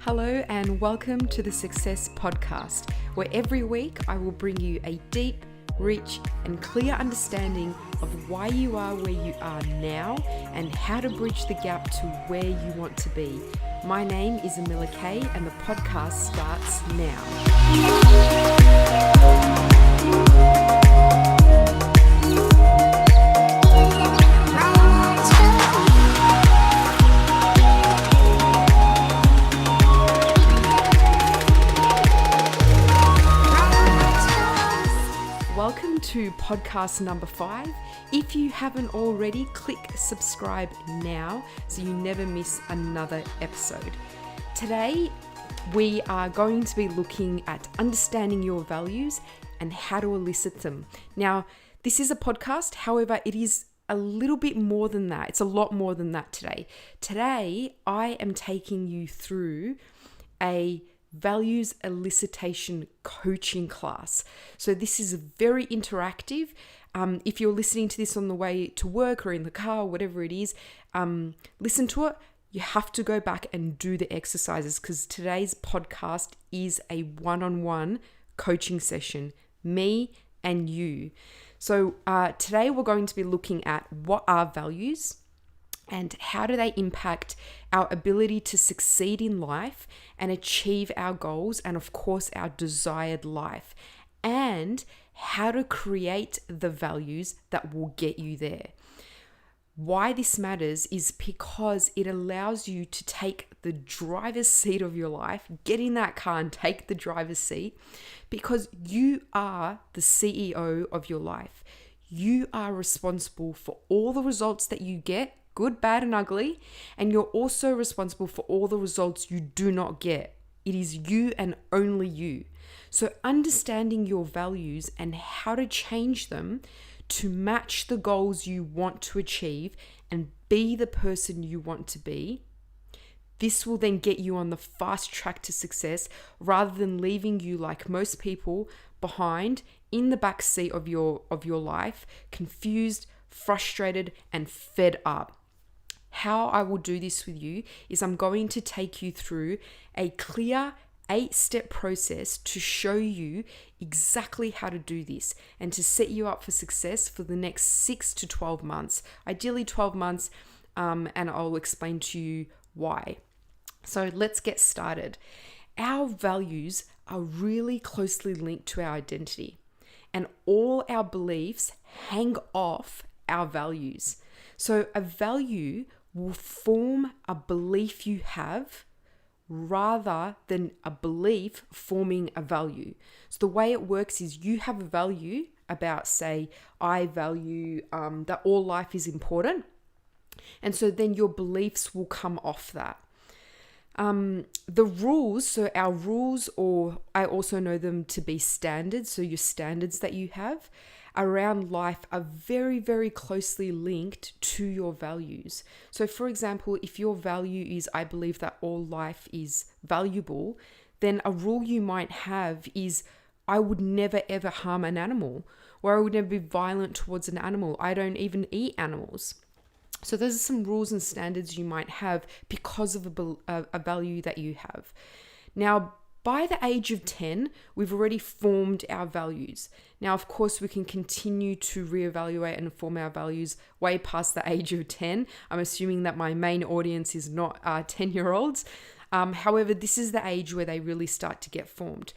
Hello and welcome to the Success Podcast, where every week I will bring you a deep, rich and clear understanding of why you are where you are now and how to bridge the gap to where you want to be. My name is Amila Kaye and the podcast starts now. Welcome to podcast number 5. If you haven't already, click subscribe now so you never miss another episode. Today, we are going to be looking at understanding your values and how to elicit them. Now, this is a podcast, however, it is a little bit more than that. It's a lot more than that today. Today, I am taking you through a Values Elicitation coaching class. So this is very interactive. If you're listening to this on the way to work or in the car, whatever it is, listen to it. You have to go back and do the exercises because today's podcast is a one-on-one coaching session, me and you. So today we're going to be looking at what are values and how do they impact our ability to succeed in life and achieve our goals and, of course, our desired life, and how to create the values that will get you there. Why this matters is because it allows you to take the driver's seat of your life, get in that car and take the driver's seat, because you are the CEO of your life. You are responsible for all the results that you get, good, bad, and ugly, and you're also responsible for all the results you do not get. It is you and only you. So understanding your values and how to change them to match the goals you want to achieve and be the person you want to be, this will then get you on the fast track to success rather than leaving you, like most people, behind in the back seat of your life, confused, frustrated, and fed up. How I will do this with you is I'm going to take you through a clear 8-step process to show you exactly how to do this and to set you up for success for the next 6 to 12 months, ideally 12 months, and I'll explain to you why. So let's get started. Our values are really closely linked to our identity, and all our beliefs hang off our values. So a value will form a belief you have rather than a belief forming a value. So the way it works is you have a value about, say, I value that all life is important. And so then your beliefs will come off that. The rules, so our rules, or I also know them to be standards, so your standards that you have around life are very, very closely linked to your values. So for example, if your value is, I believe that all life is valuable, then a rule you might have is, I would never ever harm an animal, or I would never be violent towards an animal. I don't even eat animals. So those are some rules and standards you might have because of a value that you have. Now, by the age of 10, we've already formed our values. Now, of course, we can continue to reevaluate and form our values way past the age of 10. I'm assuming that my main audience is not 10-year-olds. However, this is the age where they really start to get formed.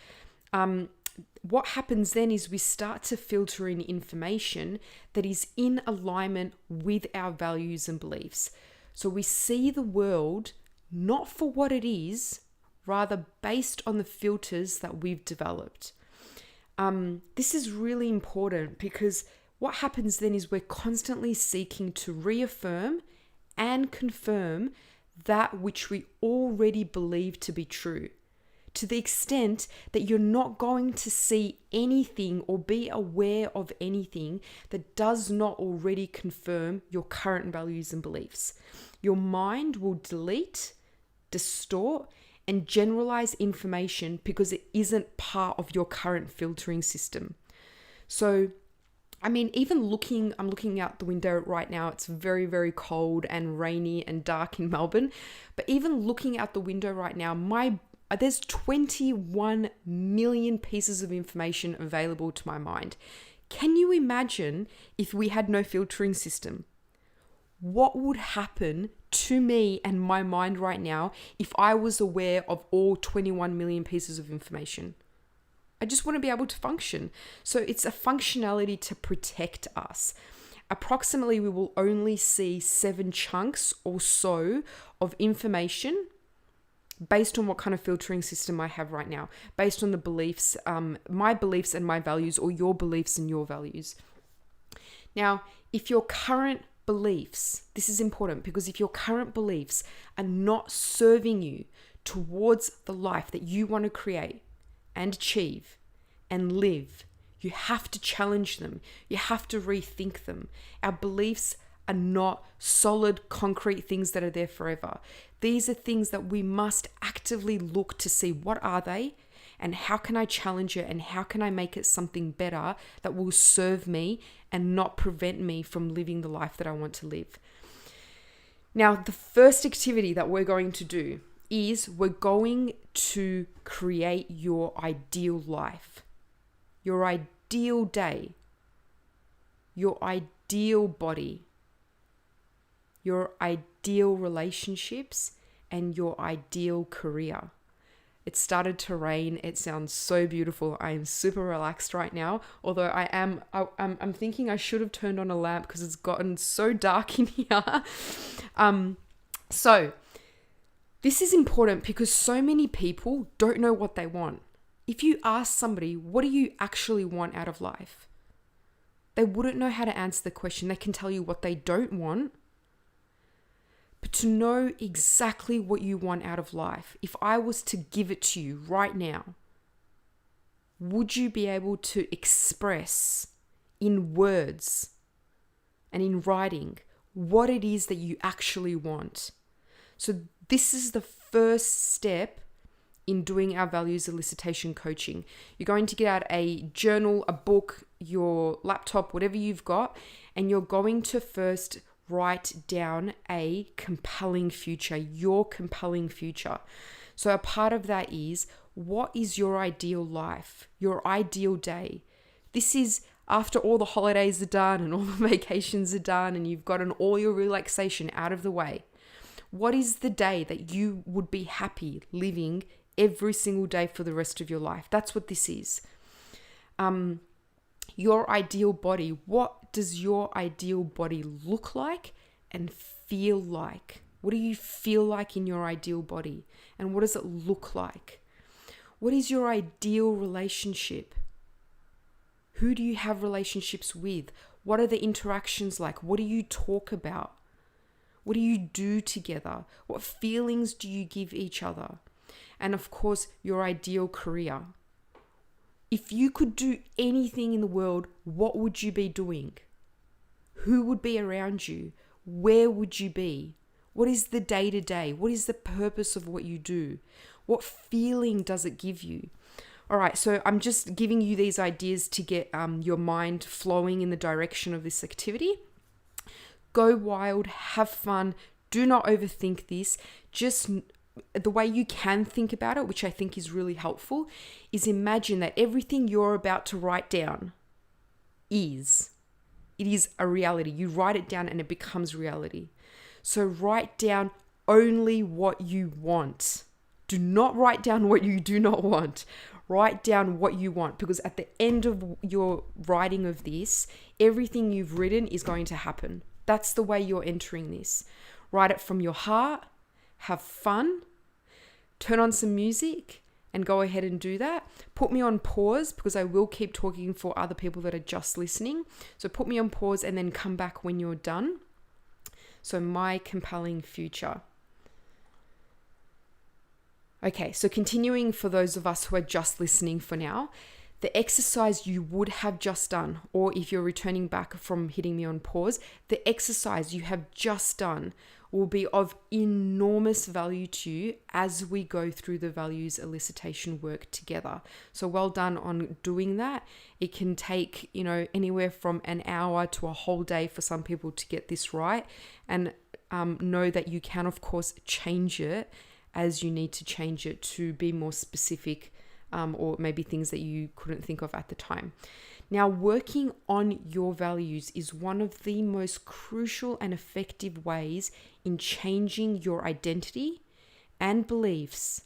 What happens then is we start to filter in information that is in alignment with our values and beliefs. So we see the world not for what it is, rather based on the filters that we've developed. This is really important because what happens then is we're constantly seeking to reaffirm and confirm that which we already believe to be true, to the extent that you're not going to see anything or be aware of anything that does not already confirm your current values and beliefs. Your mind will delete, distort, and generalize information because it isn't part of your current filtering system. So I mean, I'm looking out the window right now. It's very, very cold and rainy and dark in Melbourne. But even looking out the window right now, there's 21 million pieces of information available to my mind. Can you imagine if we had no filtering system? What would happen to me and my mind right now if I was aware of all 21 million pieces of information? I just want to be able to function. So it's a functionality to protect us. Approximately, we will only see 7 chunks or so of information based on what kind of filtering system I have right now, based on the beliefs, my beliefs and my values, or your beliefs and your values. Now, if your current beliefs, this is important, because if your current beliefs are not serving you towards the life that you want to create and achieve and live, you have to challenge them. You have to rethink them. Our beliefs are not solid, concrete things that are there forever. These are things that we must actively look to see, what are they and how can I challenge it and how can I make it something better that will serve me and not prevent me from living the life that I want to live. Now, the first activity that we're going to do is we're going to create your ideal life, your ideal day, your ideal body, your ideal relationships, and your ideal career. It started to rain. It sounds so beautiful. I am super relaxed right now. Although I'm thinking I should have turned on a lamp because it's gotten so dark in here. So this is important because so many people don't know what they want. If you ask somebody, what do you actually want out of life? They wouldn't know how to answer the question. They can tell you what they don't want. But to know exactly what you want out of life, if I was to give it to you right now, would you be able to express in words and in writing what it is that you actually want? So this is the first step in doing our values elicitation coaching. You're going to get out a journal, a book, your laptop, whatever you've got, and you're going to first write down a compelling future, your compelling future. So a part of that is, what is your ideal life, your ideal day? This is after all the holidays are done and all the vacations are done and you've gotten all your relaxation out of the way. What is the day that you would be happy living every single day for the rest of your life? That's what this is. Your ideal body. What does your ideal body look like and feel like? What do you feel like in your ideal body? And what does it look like? What is your ideal relationship? Who do you have relationships with? What are the interactions like? What do you talk about? What do you do together? What feelings do you give each other? And of course, your ideal career. If you could do anything in the world, what would you be doing? Who would be around you? Where would you be? What is the day-to-day? What is the purpose of what you do? What feeling does it give you? All right, so I'm just giving you these ideas to get your mind flowing in the direction of this activity. Go wild, have fun. Do not overthink this. Just the way you can think about it, which I think is really helpful, is imagine that everything you're about to write down is a reality. You write it down and it becomes reality. So write down only what you want. Do not write down what you do not want. Write down what you want, because at the end of your writing of this, everything you've written is going to happen. That's the way you're entering this. Write it from your heart. Have fun, turn on some music and go ahead and do that. Put me on pause because I will keep talking for other people that are just listening. So put me on pause and then come back when you're done. So my compelling future. Okay, so continuing for those of us who are just listening for now, the exercise you would have just done, or if you're returning back from hitting me on pause, the exercise you have just done will be of enormous value to you as we go through the values elicitation work together. So well done on doing that. It can take, anywhere from an hour to a whole day for some people to get this right. And know that you can, of course, change it as you need to change it to be more specific, or maybe things that you couldn't think of at the time. Now, working on your values is one of the most crucial and effective ways in changing your identity and beliefs.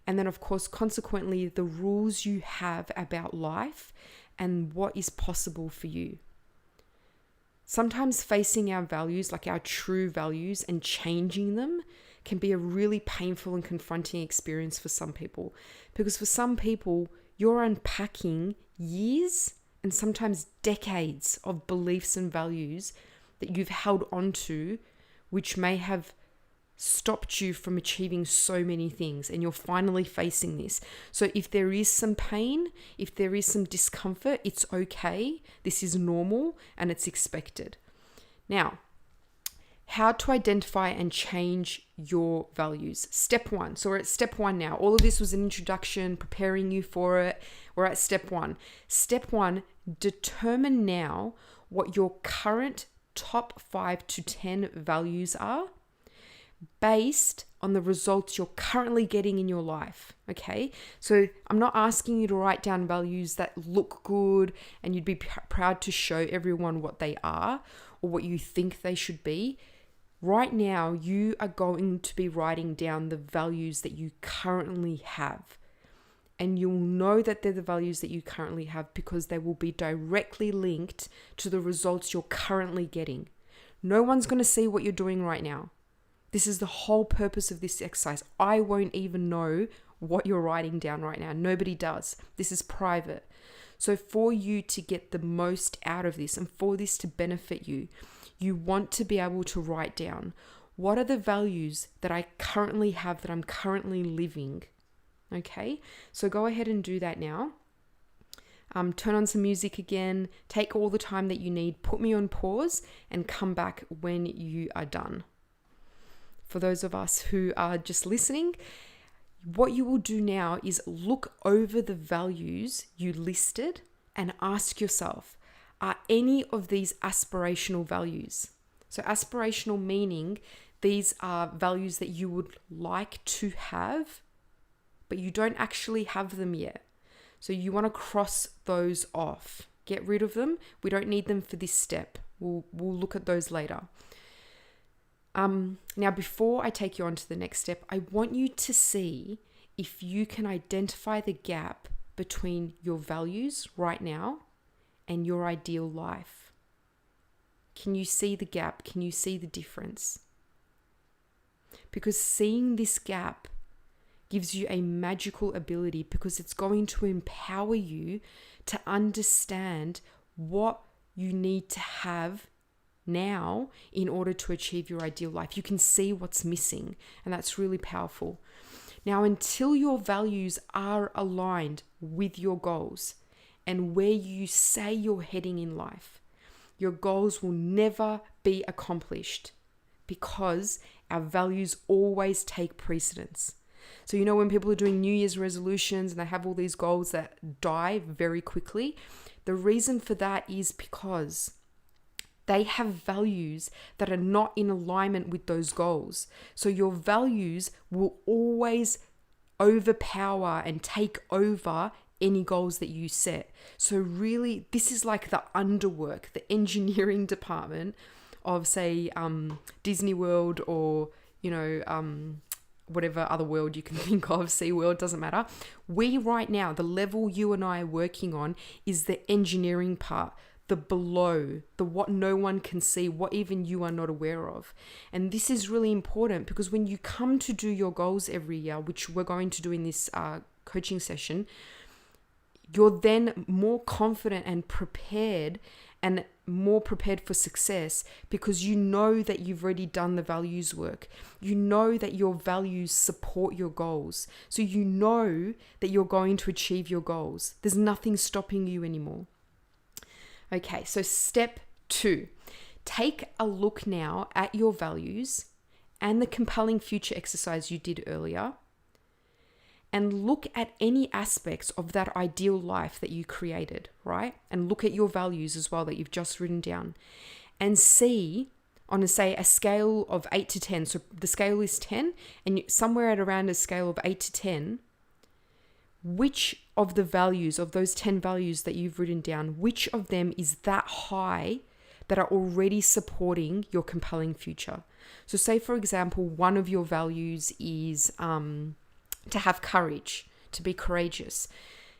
And then, of course, consequently, the rules you have about life and what is possible for you. Sometimes facing our values, like our true values, and changing them can be a really painful and confronting experience for some people. Because for some people, you're unpacking years and sometimes decades of beliefs and values that you've held onto, which may have stopped you from achieving so many things, and you're finally facing this. So if there is some pain, if there is some discomfort, it's okay. This is normal and it's expected. Now, how to identify and change your values. Step 1. So we're at step 1 now. All of this was an introduction, preparing you for it. We're at step 1. Step 1, determine now what your current top 5 to 10 values are based on the results you're currently getting in your life. Okay? So I'm not asking you to write down values that look good and you'd be proud to show everyone what they are or what you think they should be. Right now, you are going to be writing down the values that you currently have. And you'll know that they're the values that you currently have because they will be directly linked to the results you're currently getting. No one's going to see what you're doing right now. This is the whole purpose of this exercise. I won't even know what you're writing down right now. Nobody does. This is private. So for you to get the most out of this and for this to benefit you, you want to be able to write down, what are the values that I currently have, that I'm currently living? Okay, so go ahead and do that now. Turn on some music again, take all the time that you need, put me on pause and come back when you are done. For those of us who are just listening, what you will do now is look over the values you listed and ask yourself, are any of these aspirational values? So aspirational meaning these are values that you would like to have, but you don't actually have them yet. So you want to cross those off. Get rid of them. We don't need them for this step. We'll look at those later. Now, before I take you on to the next step, I want you to see if you can identify the gap between your values right now and your ideal life. Can you see the gap? Can you see the difference? Because seeing this gap gives you a magical ability, because it's going to empower you to understand what you need to have now in order to achieve your ideal life. You can see what's missing, and that's really powerful. Now, until your values are aligned with your goals and where you say you're heading in life, your goals will never be accomplished, because our values always take precedence. So, when people are doing New Year's resolutions and they have all these goals that die very quickly, the reason for that is because they have values that are not in alignment with those goals. So your values will always overpower and take over any goals that you set. So really, this is like the underwork, the engineering department of, say, Disney World, or, whatever other world you can think of, SeaWorld, doesn't matter. We right now, the level you and I are working on is the engineering part, the below, the what no one can see, what even you are not aware of. And this is really important, because when you come to do your goals every year, which we're going to do in this coaching session, you're then more confident and prepared and more prepared for success because you know that you've already done the values work. You know that your values support your goals. So you know that you're going to achieve your goals. There's nothing stopping you anymore. Okay, so step 2. Take a look now at your values and the compelling future exercise you did earlier, and look at any aspects of that ideal life that you created, right? And look at your values as well that you've just written down, and see on a scale of 8 to 10. So the scale is 10, and somewhere at around a scale of 8 to 10, which of the values, of those 10 values that you've written down, which of them is that high that are already supporting your compelling future? So say, for example, one of your values is to have courage, to be courageous.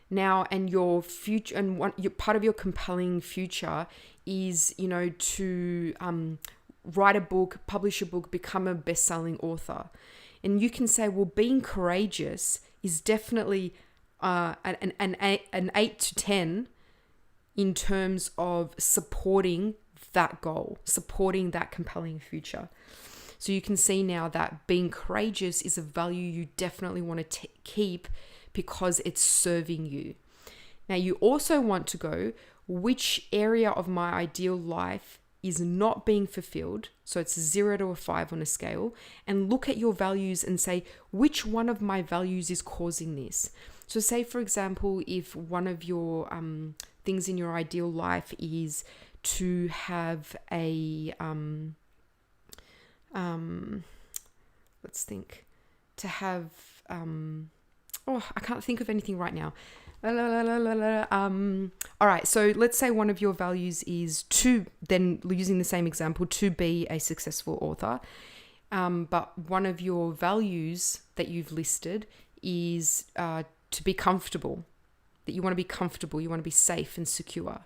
Now, and your future, and part of your compelling future is, to write a book, publish a book, become a best-selling author. And you can say, well, being courageous is definitely an 8 to 10 in terms of supporting that goal, supporting that compelling future. So you can see now that being courageous is a value you definitely want to keep because it's serving you. Now you also want to go, which area of my ideal life is not being fulfilled? So it's 0 to a 5 on a scale, and look at your values and say, which one of my values is causing this? So say, for example, if one of your things in your ideal life is to have a let's think, to have I can't think of anything right now. All right, so let's say one of your values is then using the same example, to be a successful author, but one of your values that you've listed is to be comfortable, that you want to be comfortable, you want to be safe and secure.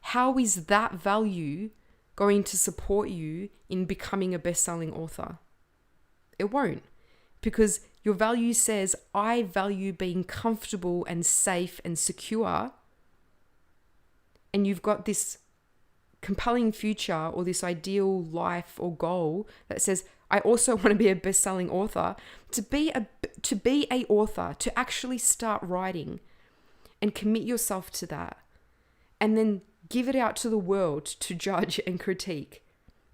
How is that value going to support you in becoming a best-selling author? It won't, because your value says, I value being comfortable and safe and secure. And you've got this compelling future or this ideal life or goal that says, I also want to be a best-selling author. To be a author, to actually start writing and commit yourself to that, and then give it out to the world to judge and critique.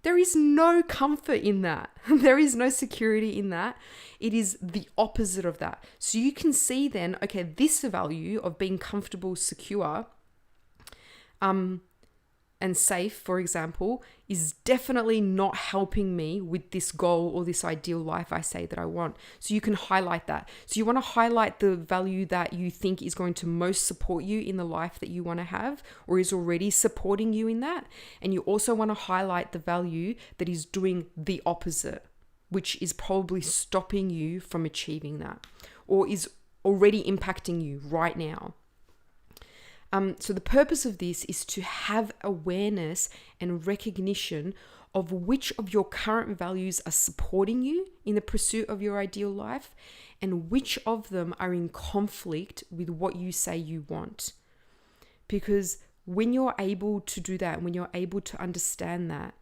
There is no comfort in that. There is no security in that. It is the opposite of that. So you can see then, okay, this value of being comfortable, secure, and safe, for example, is definitely not helping me with this goal or this ideal life I say that I want. So you can highlight that. So you want to highlight the value that you think is going to most support you in the life that you want to have, or is already supporting you in that. And you also want to highlight the value that is doing the opposite, which is probably stopping you from achieving that, or is already impacting you right now. So the purpose of this is to have awareness and recognition of which of your current values are supporting you in the pursuit of your ideal life, and which of them are in conflict with what you say you want. Because when you're able to do that, when you're able to understand that,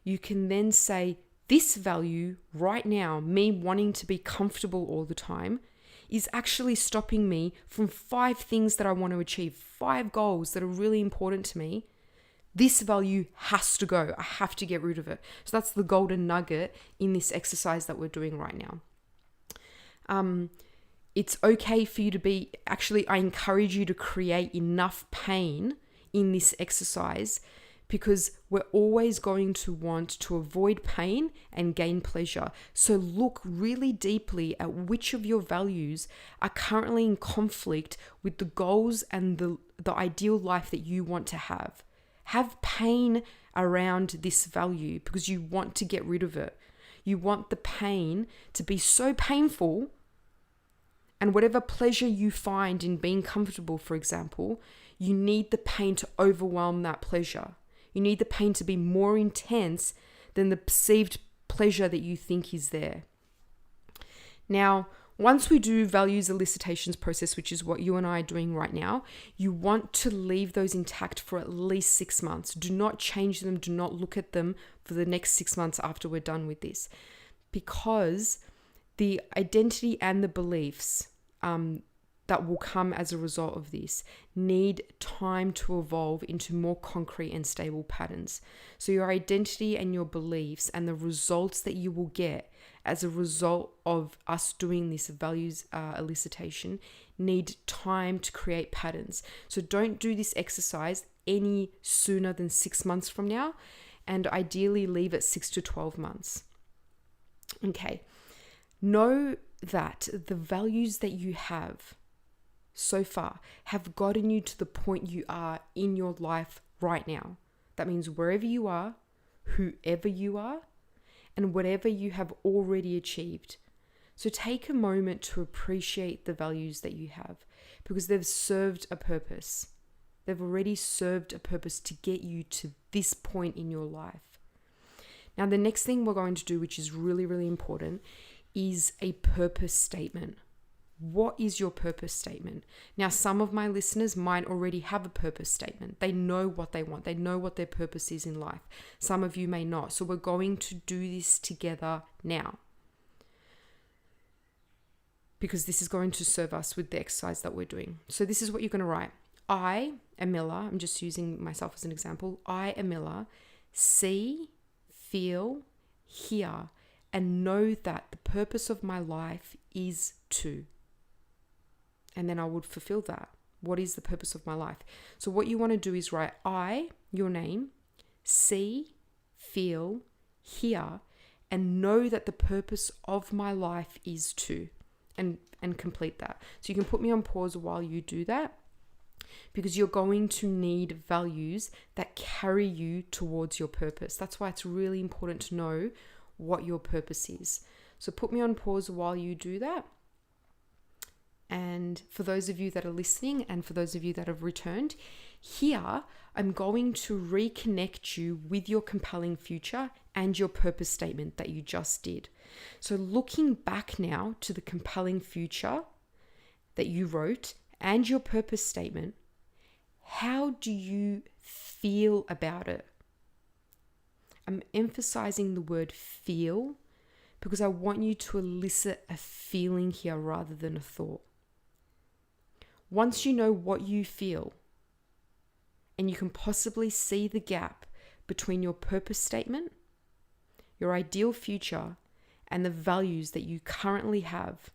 you can then say, this value right now, me wanting to be comfortable all the time, is actually stopping me from 5 things that I want to achieve, 5 goals that are really important to me. This value has to go. I have to get rid of it. So that's the golden nugget in this exercise that we're doing right now. It's okay for you to I encourage you to create enough pain in this exercise, because we're always going to want to avoid pain and gain pleasure. So look really deeply at which of your values are currently in conflict with the goals and the ideal life that you want to have. Have pain around this value because you want to get rid of it. You want the pain to be so painful, and whatever pleasure you find in being comfortable, for example, you need the pain to overwhelm that pleasure. You need the pain to be more intense than the perceived pleasure that you think is there. Now, Once we do values elicitations process, which is what you and I are doing right now, you want to leave those intact for at least 6 months. Do not change them. Do not look at them for the next 6 months after we're done with this, because the identity and the beliefs that will come as a result of this need time to evolve into more concrete and stable patterns. So your identity and your beliefs and the results that you will get as a result of us doing this values elicitation need time to create patterns. So don't do this exercise any sooner than 6 months from now, and ideally leave it 6 to 12 months. Okay. Know that the values that you have so far have gotten you to the point you are in your life right now. That means wherever you are, whoever you are, and whatever you have already achieved. So take a moment to appreciate the values that you have, because they've served a purpose. They've already served a purpose to get you to this point in your life. Now, the next thing we're going to do, which is really, really important, is a purpose statement. What is your purpose statement? Now, some of my listeners might already have a purpose statement. They know what they want. They know what their purpose is in life. Some of you may not. So we're going to do this together now, because this is going to serve us with the exercise that we're doing. So this is what you're going to write. I, Amila, I'm just using myself as an example. I, Amila, see, feel, hear, and know that the purpose of my life is to. And then I would fulfill that. What is the purpose of my life? So what you want to do is write I, your name, see, feel, hear, and know that the purpose of my life is to, and complete that. So you can put me on pause while you do that, because you're going to need values that carry you towards your purpose. That's why it's really important to know what your purpose is. So put me on pause while you do that. And for those of you that are listening, and for those of you that have returned, here I'm going to reconnect you with your compelling future and your purpose statement that you just did. So looking back now to the compelling future that you wrote and your purpose statement, how do you feel about it? I'm emphasizing the word feel because I want you to elicit a feeling here rather than a thought. Once you know what you feel, and you can possibly see the gap between your purpose statement, your ideal future, and the values that you currently have,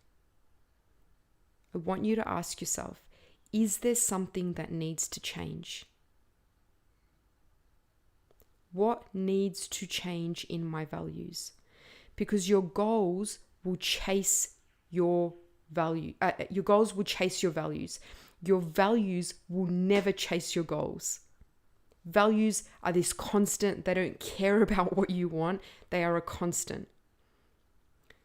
I want you to ask yourself, is there something that needs to change? What needs to change in my values? Because your goals will chase your value. Your goals will chase your values. Your values will never chase your goals. Values are this constant. They don't care about what you want. They are a constant.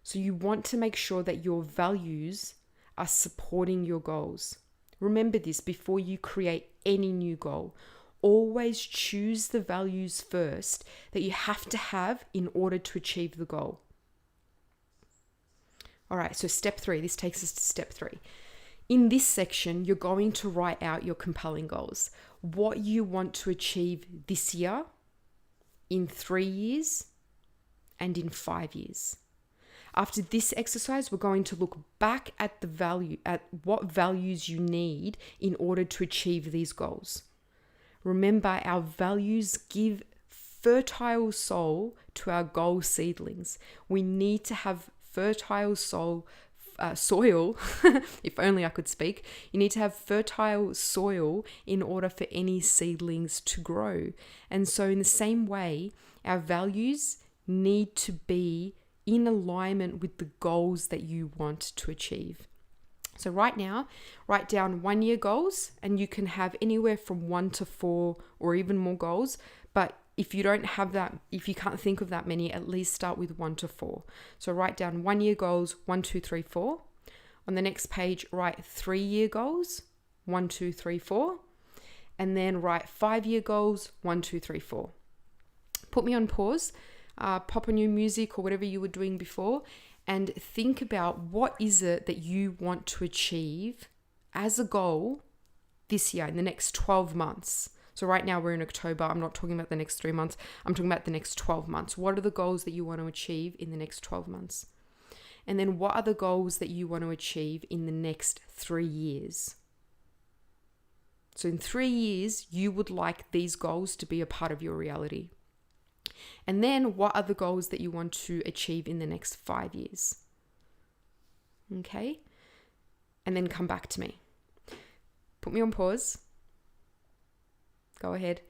So you want to make sure that your values are supporting your goals. Remember this before you create any new goal. Always choose the values first that you have to have in order to achieve the goal. All right, so step 3, this takes us to step 3. In this section, you're going to write out your compelling goals. What you want to achieve this year, in 3 years, and in 5 years. After this exercise, we're going to look back at what values you need in order to achieve these goals. Remember, our values give fertile soil to our goal seedlings. We need to have fertile soil, if only I could speak. You need to have fertile soil in order for any seedlings to grow. And so in the same way, our values need to be in alignment with the goals that you want to achieve. So right now, write down 1-year goals, and you can have anywhere from 1 to 4 or even more goals. But if you don't have that, if you can't think of that many, at least start with 1 to 4. So write down 1-year goals, 1, 2, 3, 4. On the next page, write 3-year goals, 1, 2, 3, 4. And then write 5-year goals, 1, 2, 3, 4. Put me on pause, pop on your music or whatever you were doing before, and think about what is it that you want to achieve as a goal this year, in the next 12 months. So right now we're in October. I'm not talking about the next 3 months. I'm talking about the next 12 months. What are the goals that you want to achieve in the next 12 months? And then what are the goals that you want to achieve in the next 3 years? So in 3 years, you would like these goals to be a part of your reality. And then what are the goals that you want to achieve in the next 5 years? Okay? And then come back to me. Put me on pause. Go ahead.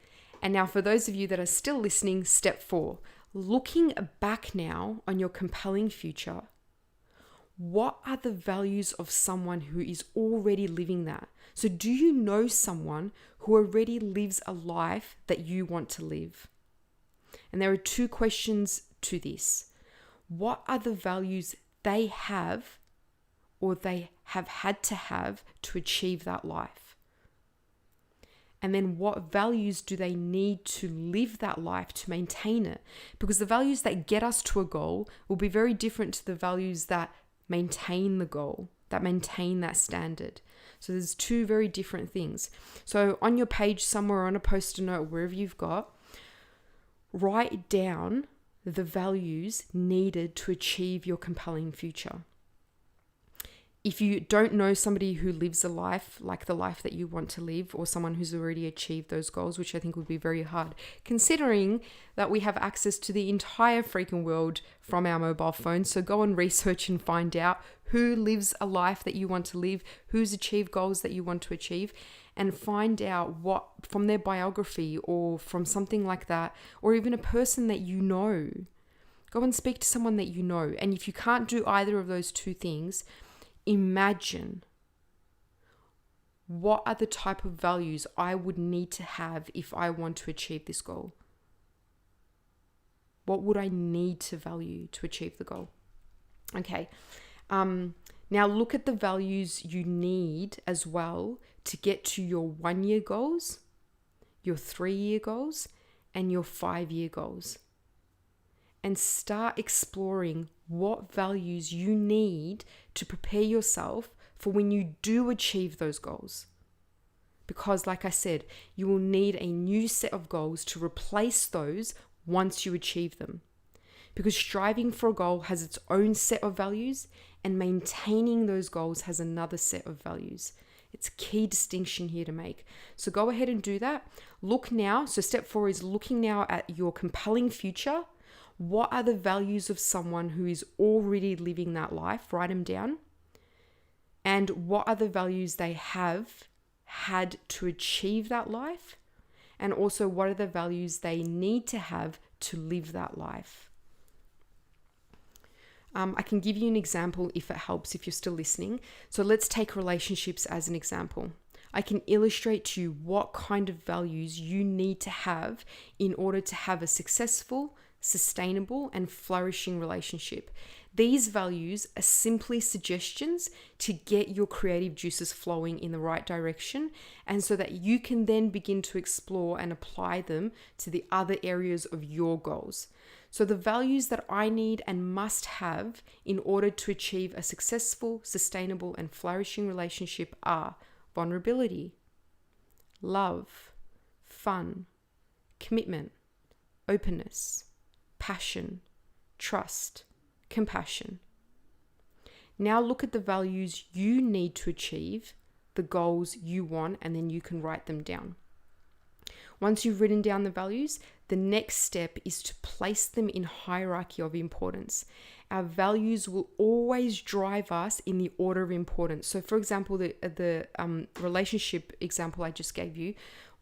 And now for those of you that are still listening, step 4. Looking back now on your compelling future, what are the values of someone who is already living that? So do you know someone who already lives a life that you want to live? And there are 2 questions to this. What are the values they have or they have had to achieve that life? And then what values do they need to live that life to maintain it? Because the values that get us to a goal will be very different to the values that maintain the goal, that maintain that standard. So there's 2 very different things. So on your page somewhere, on a post-it note, wherever you've got, write down the values needed to achieve your compelling future. If you don't know somebody who lives a life like the life that you want to live, or someone who's already achieved those goals, which I think would be very hard, considering that we have access to the entire freaking world from our mobile phones. So go and research and find out who lives a life that you want to live, who's achieved goals that you want to achieve, and find out what from their biography or from something like that, or even a person that you know. Go and speak to someone that you know. And if you can't do either of those 2 things, imagine what are the type of values I would need to have if I want to achieve this goal. What would I need to value to achieve the goal? Okay. Now look at the values you need as well to get to your 1-year goals, your 3-year goals, and your 5-year goals. And start exploring what values you need to prepare yourself for when you do achieve those goals. Because like I said, you will need a new set of goals to replace those once you achieve them. Because striving for a goal has its own set of values, and maintaining those goals has another set of values. It's a key distinction here to make. So go ahead and do that. Look now. So step 4 is looking now at your compelling future. What are the values of someone who is already living that life? Write them down. And what are the values they have had to achieve that life? And also, what are the values they need to have to live that life? I can give you an example if it helps, if you're still listening. So let's take relationships as an example. I can illustrate to you what kind of values you need to have in order to have a successful, sustainable, and flourishing relationship. These values are simply suggestions to get your creative juices flowing in the right direction, and so that you can then begin to explore and apply them to the other areas of your goals. So the values that I need and must have in order to achieve a successful, sustainable, and flourishing relationship are vulnerability, love, fun, commitment, openness, passion, trust, compassion. Now look at the values you need to achieve, the goals you want, and then you can write them down. Once you've written down the values, the next step is to place them in hierarchy of importance. Our values will always drive us in the order of importance. So for example, the relationship example I just gave you,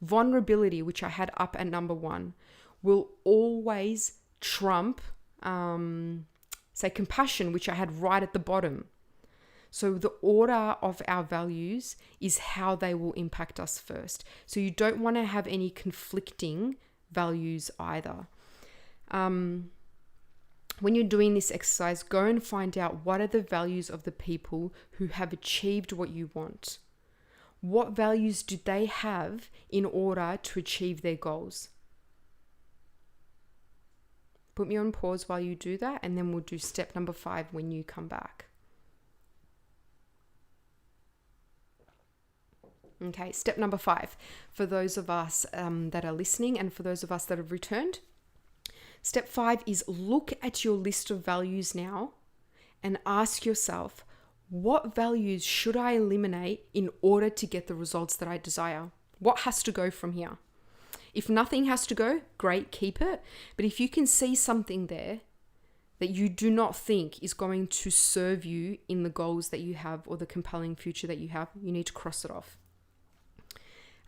vulnerability, which I had up at number 1, will always trump, say, compassion, which I had right at the bottom. So the order of our values is how they will impact us first. So you don't want to have any conflicting values either. When you're doing this exercise, go and find out what are the values of the people who have achieved what you want. What values do they have in order to achieve their goals? Put me on pause while you do that, and then we'll do step number 5 when you come back. Okay, step number 5, for those of us that are listening and for those of us that have returned. Step 5 is look at your list of values now and ask yourself, what values should I eliminate in order to get the results that I desire? What has to go from here? If nothing has to go, great, keep it. But if you can see something there that you do not think is going to serve you in the goals that you have or the compelling future that you have, you need to cross it off.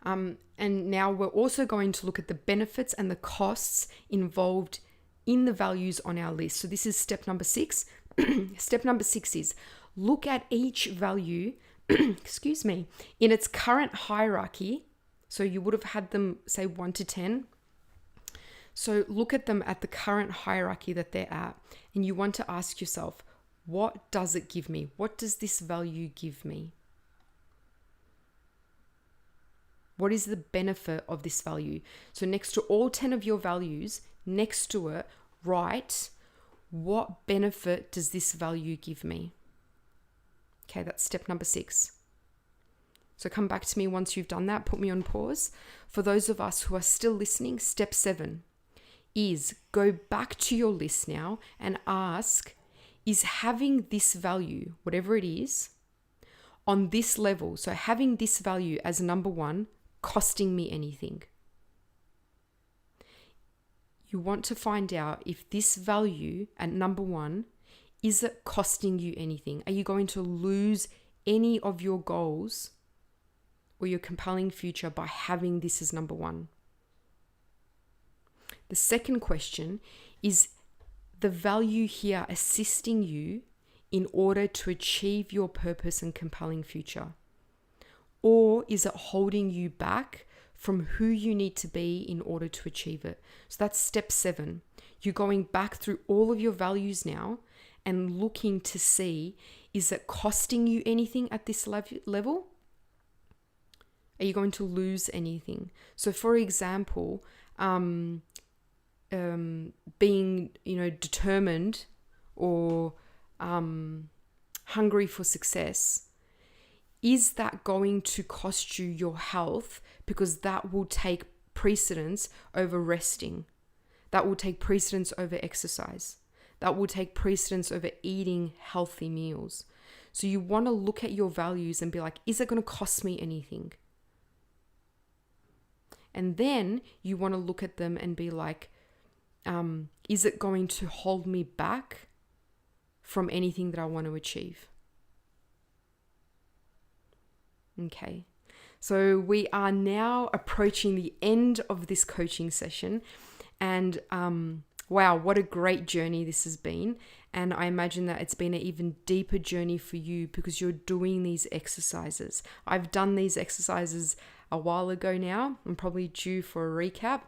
And now we're also going to look at the benefits and the costs involved in the values on our list. So this is step number 6. Step number 6 is look at each value, in its current hierarchy. So you would have had them say 1 to 10. So look at them at the current hierarchy that they're at. And you want to ask yourself, what does it give me? What does this value give me? What is the benefit of this value? So next to all 10 of your values, next to it, write, what benefit does this value give me? Okay, that's step number 6. So come back to me once you've done that. Put me on pause. For those of us who are still listening, step 7 is go back to your list now and ask, is having this value, whatever it is, on this level, so having this value as number 1, costing me anything? You want to find out if this value at number 1, is it costing you anything? Are you going to lose any of your goals or your compelling future by having this as number 1? The second question is the value here assisting you in order to achieve your purpose and compelling future? Or is it holding you back from who you need to be in order to achieve it? So that's step 7. You're going back through all of your values now and looking to see, is it costing you anything at this level? Are you going to lose anything? So for example, being, determined or hungry for success, is that going to cost you your health? Because that will take precedence over resting. That will take precedence over exercise. That will take precedence over eating healthy meals. So you want to look at your values and be like, is it going to cost me anything? And then you want to look at them and be like, is it going to hold me back from anything that I want to achieve? Okay, so we are now approaching the end of this coaching session, and wow, what a great journey this has been. And I imagine that it's been an even deeper journey for you because you're doing these exercises. I've done these exercises a while ago now. I'm probably due for a recap.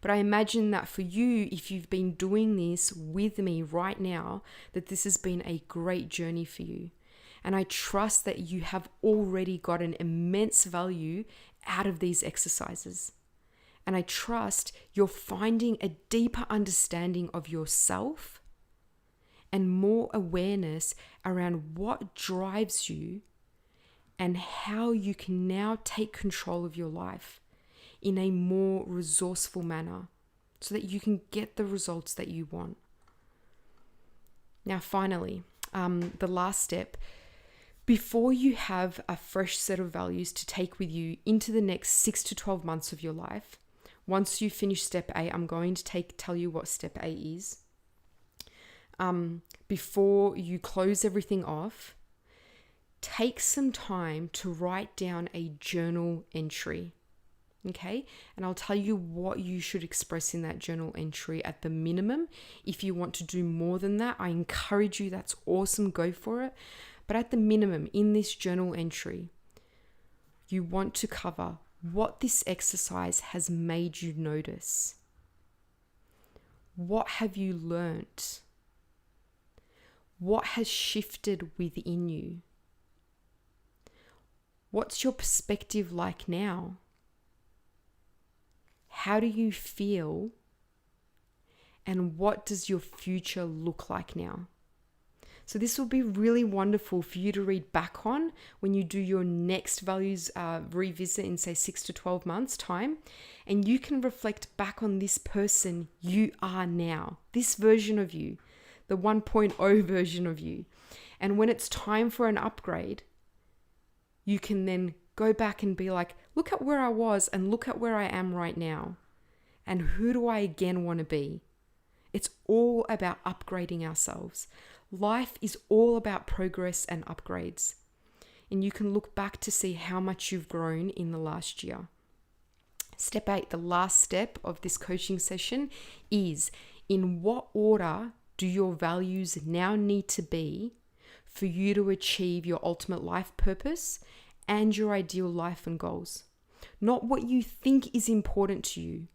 But I imagine that for you, if you've been doing this with me right now, that this has been a great journey for you. And I trust that you have already got an immense value out of these exercises. And I trust you're finding a deeper understanding of yourself and more awareness around what drives you and how you can now take control of your life in a more resourceful manner so that you can get the results that you want. Now, finally, the last step, before you have a fresh set of values to take with you into the next 6 to 12 months of your life, once you finish step A, I'm going to tell you what step A is. Before you close everything off, take some time to write down a journal entry. Okay, and I'll tell you what you should express in that journal entry at the minimum. If you want to do more than that, I encourage you, that's awesome, go for it. But at the minimum, in this journal entry, you want to cover what this exercise has made you notice. What have you learnt? What has shifted within you? What's your perspective like now? How do you feel? And what does your future look like now? So this will be really wonderful for you to read back on when you do your next values revisit in, say, 6 to 12 months time. And you can reflect back on this person you are now, this version of you, the 1.0 version of you. And when it's time for an upgrade, you can then go back and be like, look at where I was and look at where I am right now. And who do I again want to be? It's all about upgrading ourselves. Life is all about progress and upgrades. And you can look back to see how much you've grown in the last year. Step 8, the last step of this coaching session is, in what order do your values now need to be for you to achieve your ultimate life purpose and your ideal life and goals? Not what you think is important to you,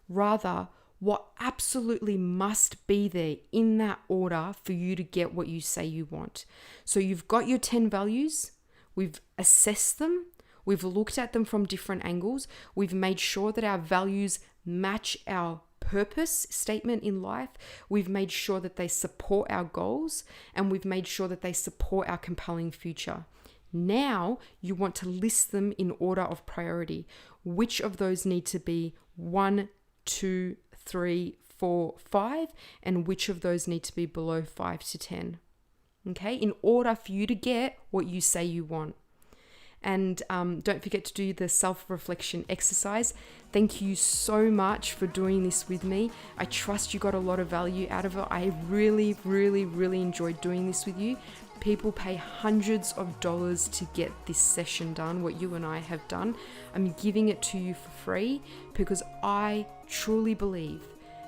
rather what absolutely must be there in that order for you to get what you say you want. So you've got your 10 values, we've assessed them, we've looked at them from different angles, we've made sure that our values match our purpose statement in life, we've made sure that they support our goals, and we've made sure that they support our compelling future. Now you want to list them in order of priority. Which of those need to be 1, 2, 3, 4, 5, and which of those need to be below 5 to 10. Okay, in order for you to get what you say you want. And don't forget to do the self-reflection exercise. Thank you so much for doing this with me. I trust you got a lot of value out of it. I really, really, really enjoyed doing this with you. People pay hundreds of dollars to get this session done, what you and I have done. I'm giving it to you for free because I truly believe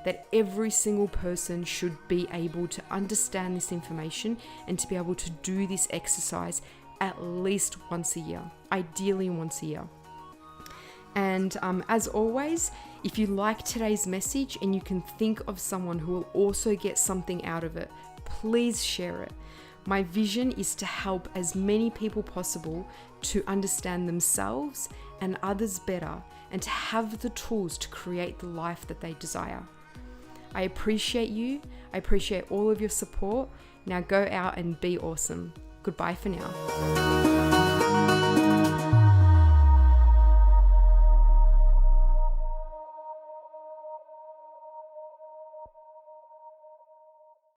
that every single person should be able to understand this information and to be able to do this exercise at least once a year, ideally once a year. And as always, if you like today's message and you can think of someone who will also get something out of it, please share it. My vision is to help as many people possible to understand themselves and others better and to have the tools to create the life that they desire. I appreciate you. I appreciate all of your support. Now go out and be awesome. Goodbye for now.